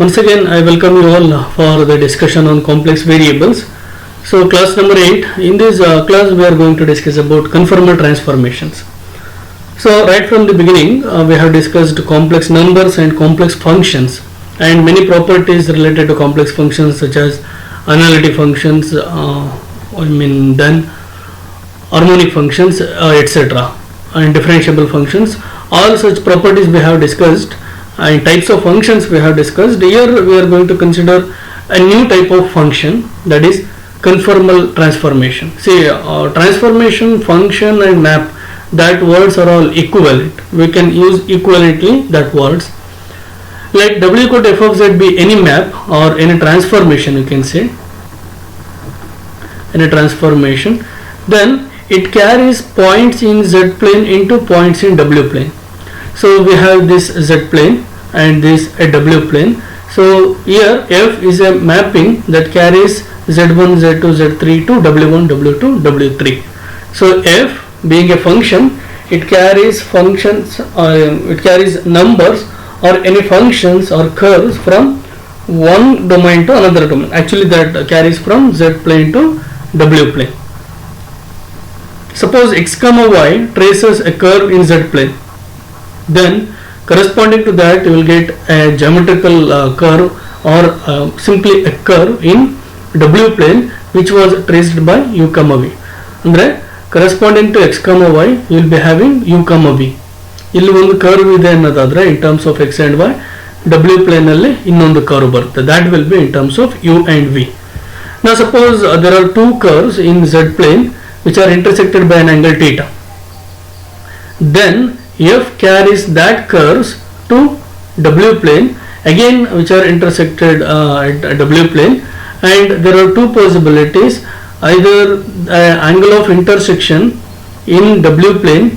Once again, I welcome you all for the discussion on complex variables. So, class number 8. In this class, we are going to discuss about conformal transformations. So, right from the beginning, we have discussed complex numbers and complex functions, and many properties related to complex functions such as analytic functions, then harmonic functions, etc., and differentiable functions. All such properties we have discussed, and types of functions we have discussed. Here we are going to consider a new type of function, that is conformal transformation. See, transformation, function and map, that words are all equivalent. We can use equivalently that words. Let W equal to f of z be any map or any transformation, you can say, any transformation, then it carries points in z plane into points in w plane. So we have this z plane and this a w plane. So here f is a mapping that carries z1, z2, z3 to w1, w2, w3. So f being a function, it carries functions, it carries numbers or any functions or curves from one domain to another domain. Actually that carries from z plane to w plane. Suppose x comma y traces a curve in z plane, then corresponding to that you will get a geometrical curve or simply a curve in w plane which was traced by u comma v. Andre corresponding to x comma y you will be having u comma v. ಇಲ್ಲಿ ಒಂದು curve ಇದೆ ಅನ್ನೋದಾದ್ರೆ in terms of x and y, w plane ಅಲ್ಲಿ ಇನ್ನೊಂದು curve ಬರುತ್ತೆ, that will be in terms of u and v. Now suppose there are two curves in z plane which are intersected by an angle theta. Then f carries that curves to w plane again which are intersected at w plane, and there are two possibilities. Either angle of intersection in w plane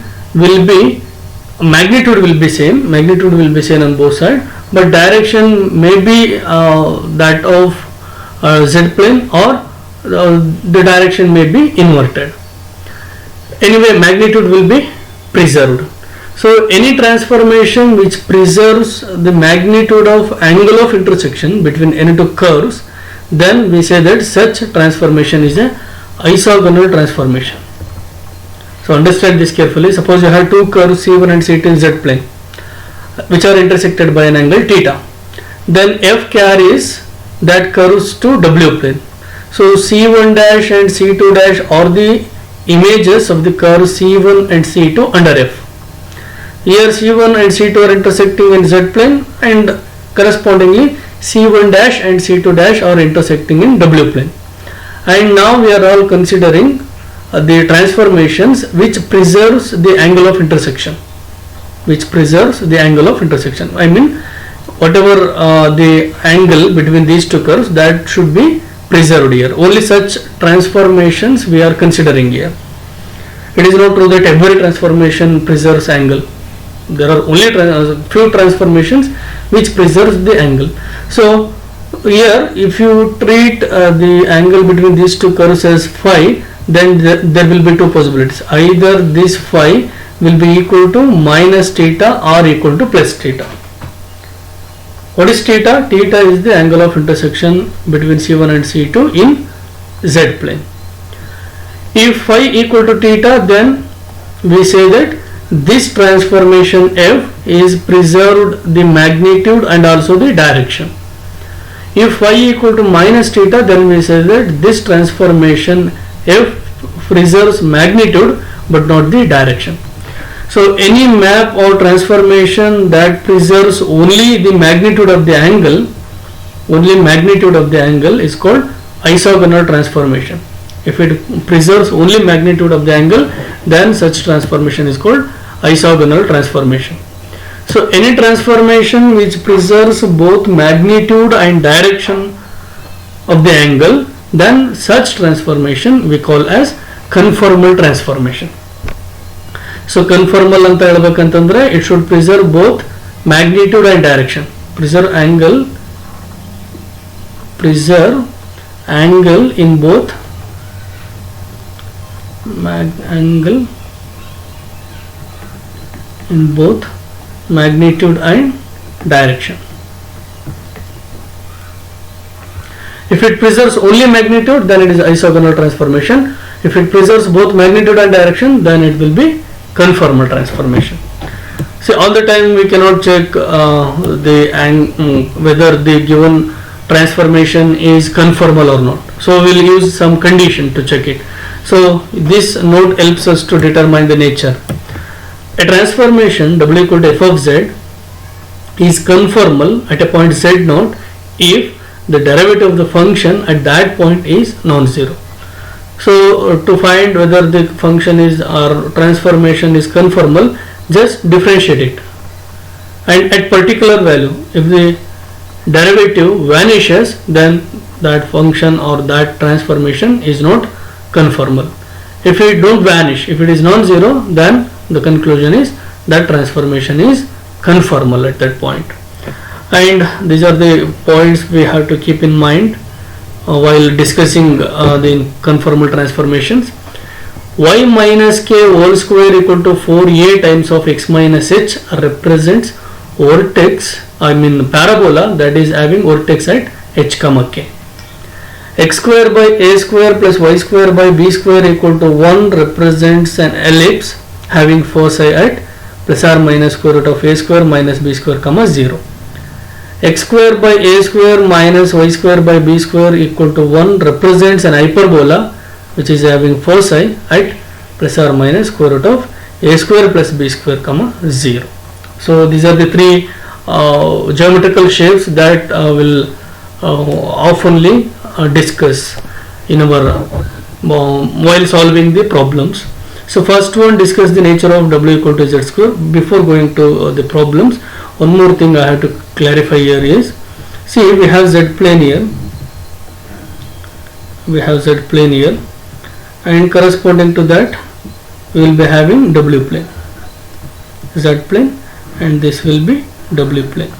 will be, magnitude will be same on both sides, but direction may be that of z plane or the direction may be inverted. Anyway, magnitude will be preserved. So any transformation which preserves the magnitude of angle of intersection between any two curves, then we say that such transformation is a isogonal transformation. So understand this carefully. Suppose you have two curves C1 and C2 in z plane which are intersected by an angle theta. Then f carries that curves to w plane. So C1 dash and C2 dash are the images of the curve C1 and C2 under f. Here C1 and C2 are intersecting in z plane, and correspondingly C1 dash and C2 dash are intersecting in w plane. And now we are all considering the transformations which preserves the angle of intersection. I mean whatever the angle between these two curves, that should be preserved here. Only such transformations we are considering here. It is not true that every transformation preserves angle. There are only few transformations which preserves the angle. So here if you treat the angle between these two curves as phi, then there will be two possibilities. Either this phi will be equal to minus theta or equal to plus theta. What is theta? Theta is the angle of intersection between C1 and C2 in z plane. If phi equal to theta, then we say that this transformation f is preserved the magnitude and also the direction. If phi equal to minus theta, then we say that this transformation f preserves magnitude but not the direction. So any map or transformation that preserves only the magnitude of the angle, is called isogonal transformation. If it preserves only magnitude of the angle, then such transformation is called isogonal transformation. So any transformation which preserves both magnitude and direction of the angle, then such transformation we call as conformal transformation. So conformal anta helbekantandre, it should preserve both magnitude and direction. Preserve angle in both magnitude and direction. If it preserves only magnitude, then it is isogonal transformation. If it preserves both magnitude and direction, then it will be conformal transformation. See, all the time we cannot check whether the given transformation is conformal or not. So we will use some condition to check it. So this note helps us to determine the nature. A transformation W equal to f of z is conformal at a point z naught if the derivative of the function at that point is non-zero. So to find whether the function is or transformation is conformal, just differentiate it, and at particular value if the derivative vanishes, then that function or that transformation is not conformal. If it don't vanish, if it is non-zero, then the conclusion is that transformation is conformal at that point. And these are the points we have to keep in mind while discussing the conformal transformations. Y minus k whole square equal to 4a times of x minus h represents vertex, parabola that is having vertex at h comma k. X square by a square plus y square by b square equal to 1 represents an ellipse having foci at plus or minus square root of a square minus b square comma 0. X square by a square minus y square by b square equal to 1 represents an hyperbola which is having foci at plus or minus square root of a square plus b square comma 0. So these are the three geometrical shapes that will oftenly discuss in our while solving the problems. So first one, discuss the nature of W equal to z square. Before going to the problems, one more thing I have to clarify here is, see, we have z plane here, and corresponding to that we will be having W plane, z plane, and this will be W plane.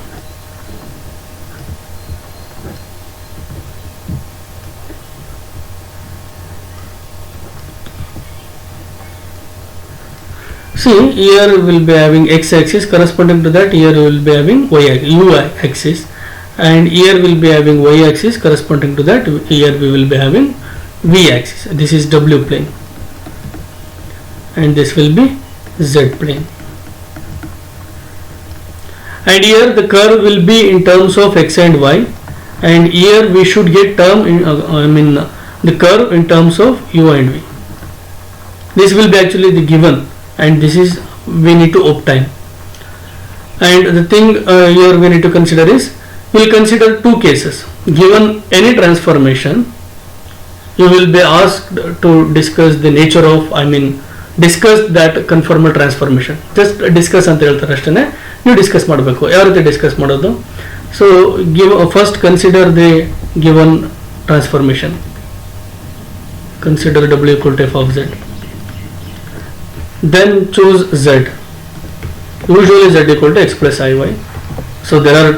See, here we will be having x axis, corresponding to that here we will be having u axis, and here we will be having y axis, corresponding to that here we will be having v axis. This is W plane, and this will be z plane. And here the curve will be in terms of x and y, and here we should get term in, the curve in terms of u and v. This will be actually the given, and this is we need to obtain. And the thing here we need to consider is, we will consider two cases. Given any transformation, you will be asked to discuss the nature of, discuss that conformal transformation. Just discuss ಅಂತ ಹೇಳ್ತಾರೆ ಅಷ್ಟೇ, ನೀವು discuss ಮಾಡಬೇಕು. ಯಾವ ರೀತಿ discuss ಮಾಡೋದು? So first consider the given transformation. Consider W equal to f of z. Then choose z. Usually z equal to x plus iy. So there are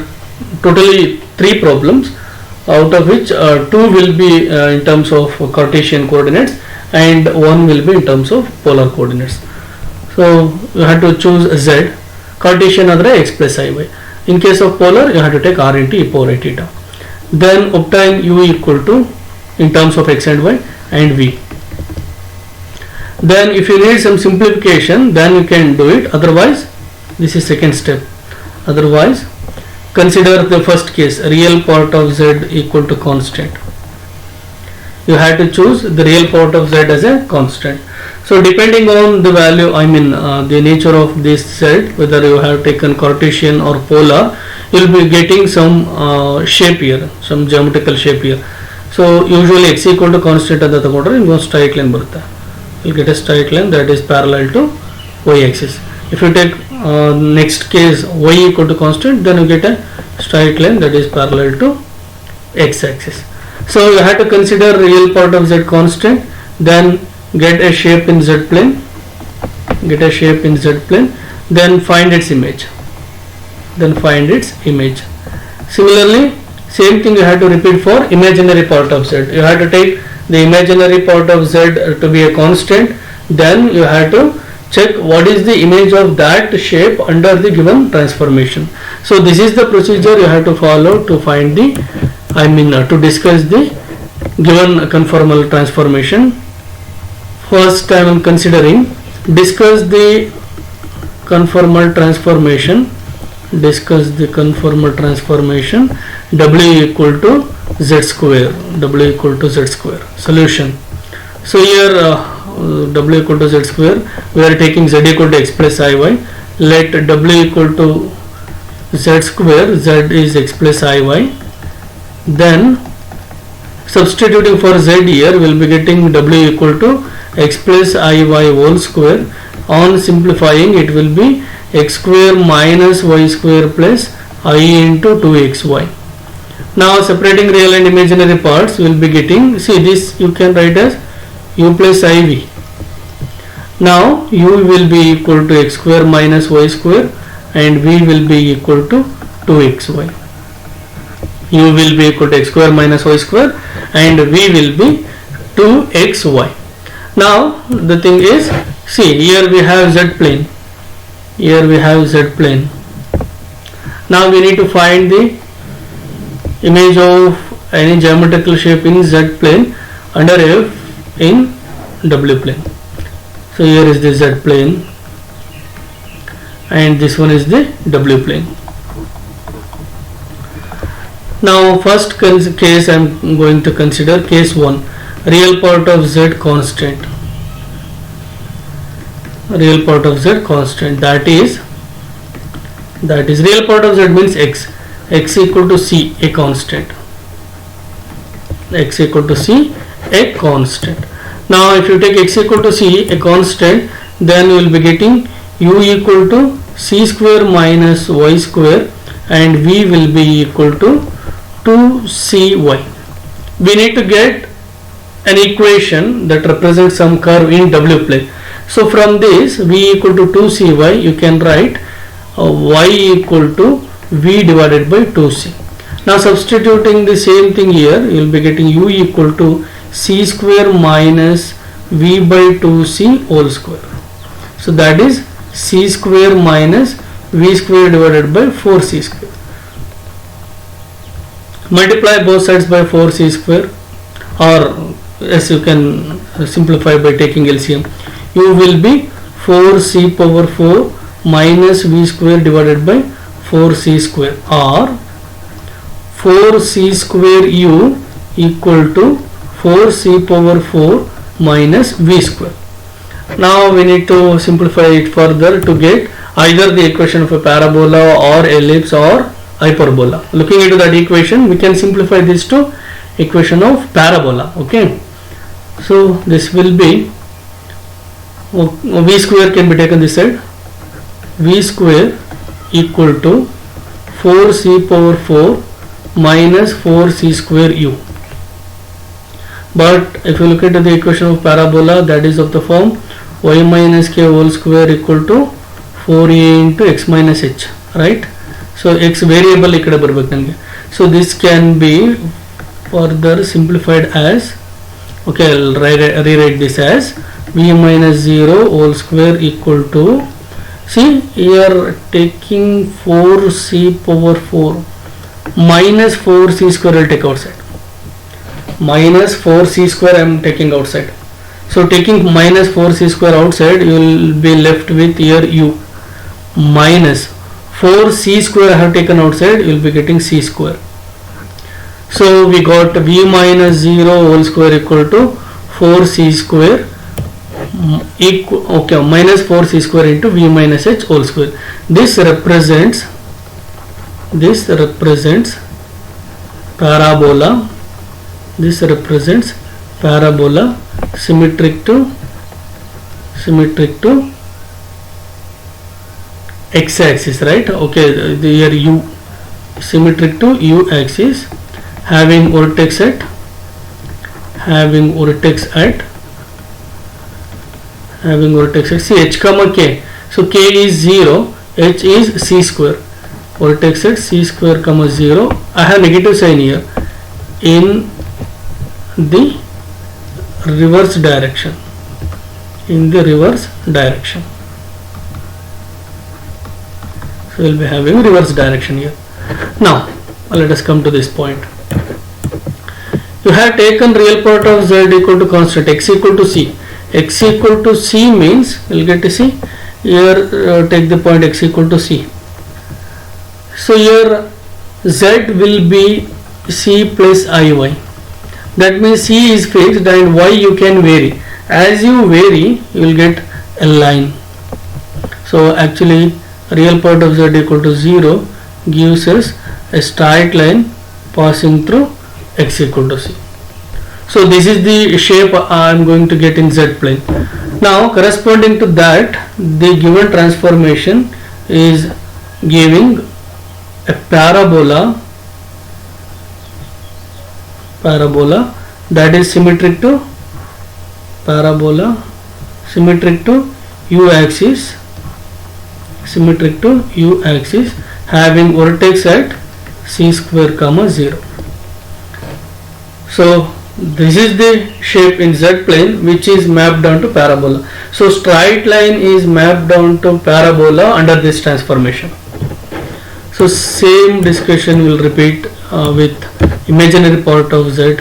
totally 3 problems, out of which 2 will be in terms of Cartesian coordinates and 1 will be in terms of polar coordinates. So you have to choose z. Cartesian adre x plus iy. In case of polar, you have to take r into e power a theta. Then obtain u equal to, in terms of x and y, and v. Then if you need some simplification, then you can do it. Otherwise, this is second step. Otherwise, consider the first case, real part of z equal to constant. You have to choose the real part of z as a constant. So depending on the value, the nature of this z, whether you have taken Cartesian or polar, you will be getting some shape here, some geometrical shape here. So usually x equal to constant ಅಂತ ತಗೊಂಡ್ರೆ ನಿಮಗೆ straight line ಬರುತ್ತೆ. You get a straight line that is parallel to y axis. If you take next case y equal to constant, then you get a straight line that is parallel to x axis. So you have to consider real part of z constant, then get a shape in z plane, then find its image, Similarly, same thing you have to repeat for imaginary part of z. You have to take the imaginary part of z to be a constant, then you have to check what is the image of that shape under the given transformation. So this is the procedure you have to follow to find the to discuss the given conformal transformation. First I am considering discuss the conformal transformation. Discuss the conformal transformation. W equal to z square. W equal to z square. Solution. So here W equal to z square, we are taking z equal to x plus iy. Let W equal to z square, z is x plus iy. Then substituting for z here, we will be getting W equal to x plus iy whole square. On simplifying, it will be x square minus y square plus I into 2xy. Now separating real and imaginary parts, we will be getting, see this you can write as u plus iv. Now u will be equal to x square minus y square and v will be equal to 2xy. U will be equal to x square minus y square and v will be 2xy. Now the thing is, see here we have z plane. Here we have z plane. Now we need to find the image of any geometrical shape in z plane under f in w plane. So here is the z plane and this one is the w plane. Now first case I am going to consider case 1, real part of z constant. Real part of z constant, that is real part of z means x equal to c, a constant. X equal to c, a constant. Now if you take x equal to c, a constant, then you will be getting u equal to c square minus y square and v will be equal to 2cy. We need to get an equation that represents some curve in w plane. So from this v equal to 2cy, you can write y equal to v divided by 2c. Now substituting the same thing here, you will be getting u equal to c square minus v by 2c whole square. So that is c square minus v square divided by 4c square. Multiply both sides by 4c square, or as you can simplify by taking LCM. U will be 4c power 4 minus v square divided by 4c square, or 4c square u equal to 4c power 4 minus v square. Now we need to simplify it further to get either the equation of a parabola or ellipse or hyperbola. Looking into that equation, we can simplify this to equation of parabola. Okay, so this will be v square can be taken this side, v square equal to 4c power 4 minus 4c square u. But if you look at the equation of parabola, that is of the form y minus k whole square equal to 4a into x minus h, right? So x variable ikkada barbeku nange. So this can be further simplified as, okay, I'll rewrite this as v minus 0 whole square equal to, see here taking 4c power 4 minus 4c square, I'll take outside. Minus 4c square I am taking outside. So taking minus 4c square outside, you will be left with here u minus 4c square I have taken outside, you will be getting c square. So we got v minus 0 whole square equal to 4c square equal, okay, minus 4c square into v minus h whole square. This represents parabola. This represents parabola symmetric to x axis, right? Okay, here u symmetric to u axis, having vertex at see h comma k. So k is 0, h is c square, vertex at c square comma 0. I have negative sign here in the reverse direction. So we'll be having reverse direction here. Now let us come to this point. You have taken real part of z equal to constant x equal to c. X equal to c means you will get to see here, take the point x equal to c. So here z will be c plus iy. That means c is fixed and y you can vary. As you vary, you will get a line. So actually real part of z equal to 0 gives us a straight line passing through x equal to c. So this is the shape I am going to get in z plane. Now corresponding to that, the given transformation is giving a parabola that is symmetric to u axis, having vertex at c square comma 0. So this is the shape in z plane which is mapped down to parabola. So straight line is mapped down to parabola under this transformation. So same discussion will repeat with imaginary part of z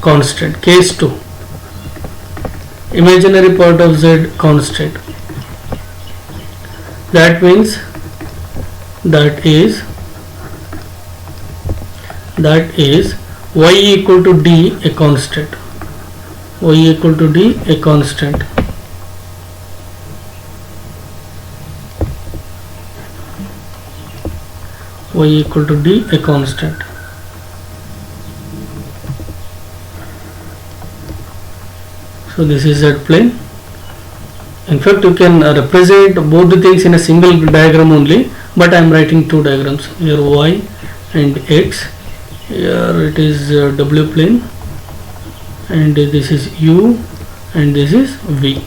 constant. Case 2, imaginary part of z constant. That means that is y equal to d a constant. Y equal to d a constant. Y equal to d a constant. So this is z plane. In fact, you can represent both the things in a single diagram only, but I am writing two diagrams here, y and x. Here it is w plane, and this is u, and this is v.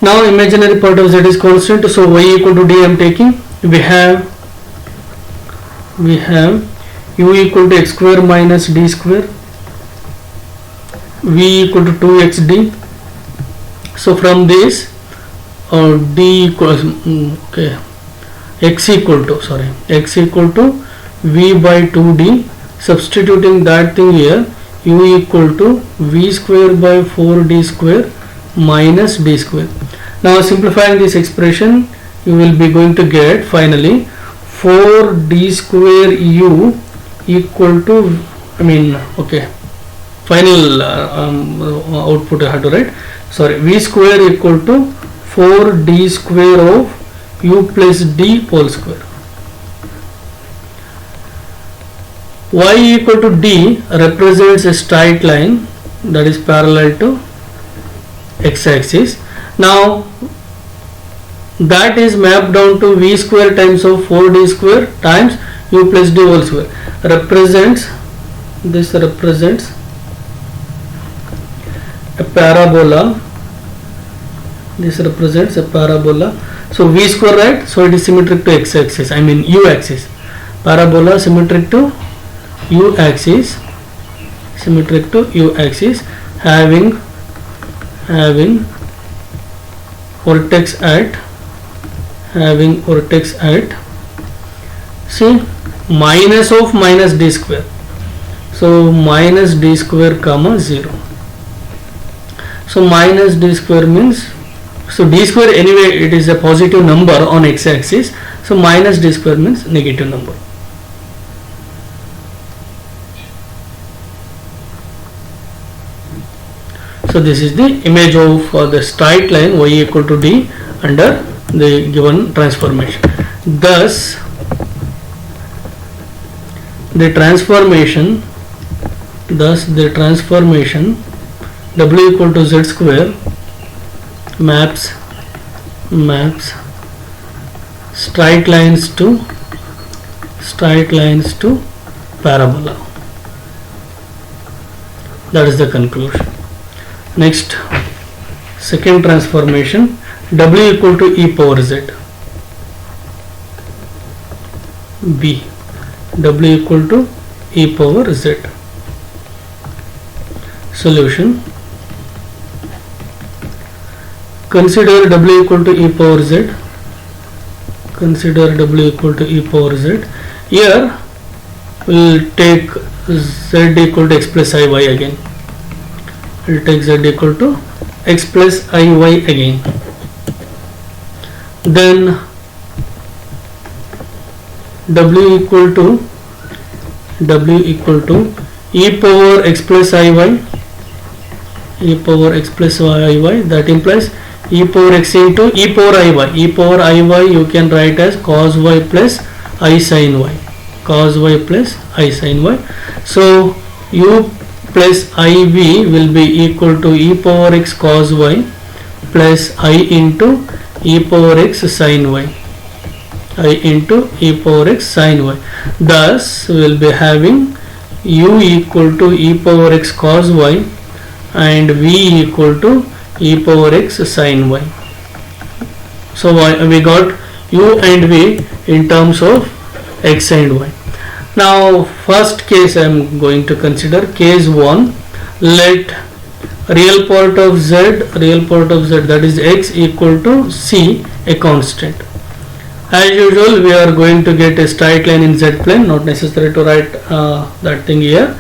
Now imaginary part of z is constant, so y equal to d I am taking. We have u equal to x square minus d square, v equal to 2xd. So from this d equals x equal to v by 2d. Substituting that thing here, u equal to v square by 4d square minus d square. Now simplifying this expression, you will be going to get finally 4d square u equal to, final output I have to write, v square equal to 4d square of u plus d whole square. Y equal to d represents a straight line that is parallel to x axis. Now that is mapped down to v square times of 4d square times u plus d whole square. This represents a parabola. So v square, right? So it is symmetric to x axis, u axis. Parabola symmetric to u axis, having vertex at see minus of minus d square. So minus d square comma 0. So minus d square means, so d square anyway it is a positive number on x axis, so minus d square means negative number. So this is the image of the straight line y equal to d under the given transformation. Thus the transformation w equal to z square maps straight lines to parabola. That is the conclusion. Next, second transformation, w equal to e power z. B, w equal to e power z. Solution. Consider w equal to e power z. Here we will take z equal to x plus iy again. We'll take z equal to x plus iy again. Then w equal to e power x plus iy, that implies e power x into e power iy. You can write as cos y plus I sin y, so u plus iv will be equal to e power x cos y plus I into e power x sin y, thus we will be having u equal to e power x cos y and v equal to e power x sin y. So we got u and v in terms of x and y. Now first case I am going to consider, case 1. Let real part of z, that is x, equal to c, a constant. As usual, we are going to get a straight line in z plane, not necessary to write that thing here.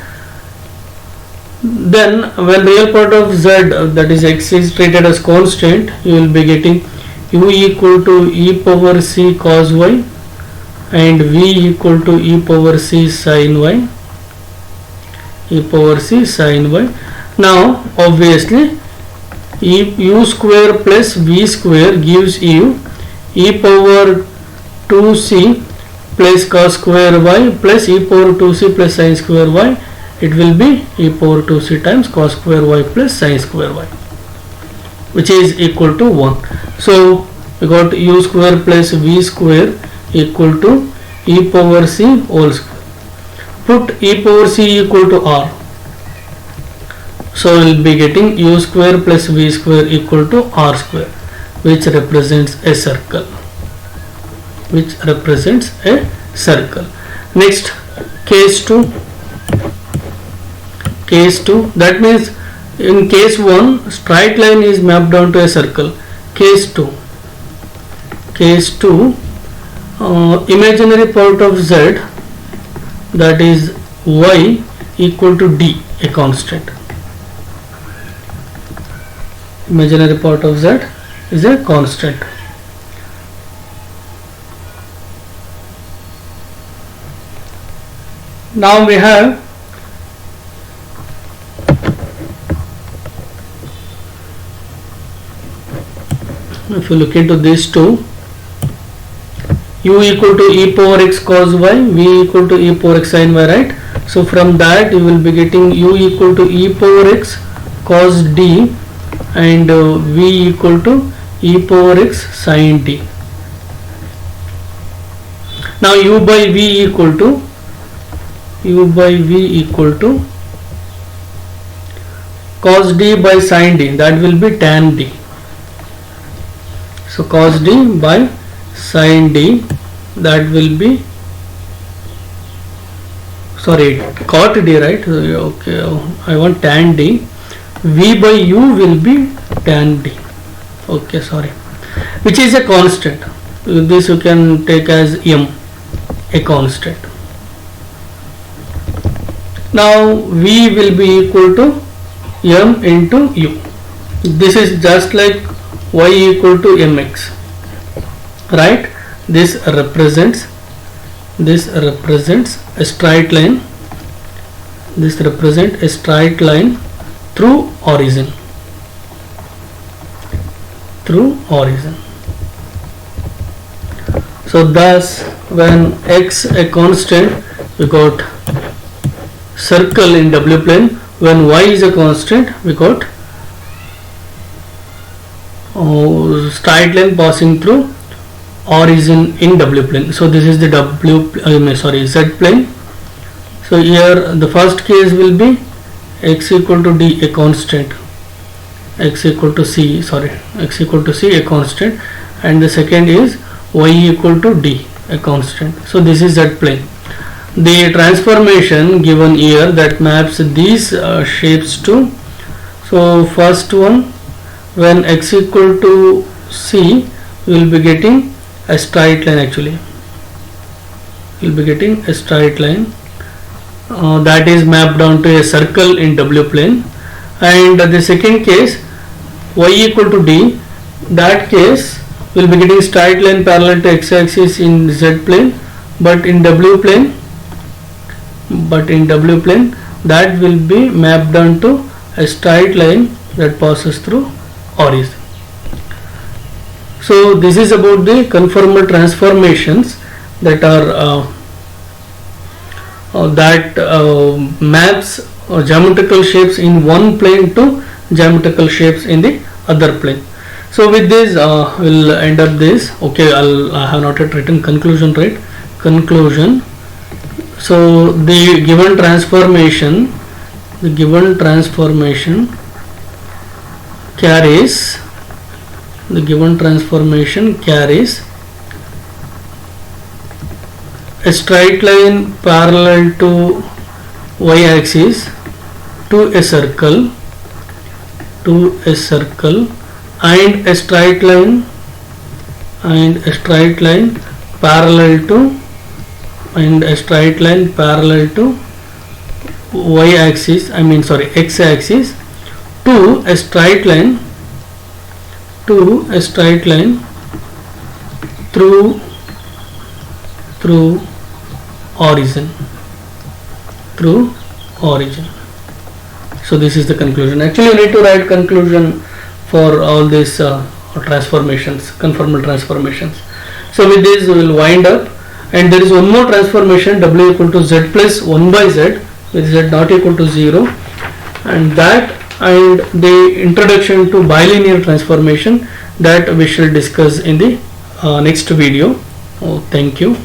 Then when real part of z, that is x, is treated as constant, you will be getting u equal to e power c cos y and v equal to e power c sin y, Now obviously u square plus v square gives you e power 2c plus cos square y plus e power 2c plus sin square y. It will be e power 2c times cos square y plus sin square y, which is equal to 1. So we got u square plus v square equal to e power c whole square. Put e power c equal to r. So we will be getting u square plus v square equal to r square, which represents a circle. Next, case 2. That means in case 1 straight line is mapped onto a circle. Case 2, imaginary part of z, that is y, equal to d, a constant. Imaginary part of z is a constant. Now we have if you look into these two, u equal to e power x cos y, v equal to e power x sin y, right? So from that you will be getting u equal to e power x cos d and v equal to e power x sin d. Now u by v equal to cos d by sin d, that will be tan d. So cos d by sin d, that will be, sorry, cot d, right? Okay, I want tan d. V by u will be tan d. Okay, sorry, which is a constant. This you can take as m, a constant. Now v will be equal to m into u. This is just like y equal to mx, right? This represents a straight line. This represents a straight line through origin. So thus when x a constant, we got circle in w plane. When y is a constant, we got straight line passing through origin in w plane. So this is the z plane. So here the first case will be x equal to d, a constant, x equal to c, a constant, and the second is y equal to d, a constant. So this is z plane. The transformation given here that maps these shapes to, so first one, when x equal to c, we will be getting a straight line. Actually we will be getting a straight line that is mapped onto a circle in W plane. And the second case, y equal to d, that case will be getting straight line parallel to x axis in z plane, but in W plane that will be mapped onto a straight line that passes through origin. So this is about the conformal transformations that are maps geometrical shapes in one plane to geometrical shapes in the other plane. So with this we'll end up this. Okay, I have not yet written conclusion, right? Conclusion. So the given transformation carries a straight line parallel to y axis to a circle and a straight line parallel to y axis, x axis, to a straight line through origin. So this is the conclusion. Actually, you need to write conclusion for all these transformations, conformal transformations. So with this we will wind up, and there is one more transformation, w equal to z plus 1 by z with z not equal to 0, and the introduction to bilinear transformation, that we shall discuss in the next video. Thank you.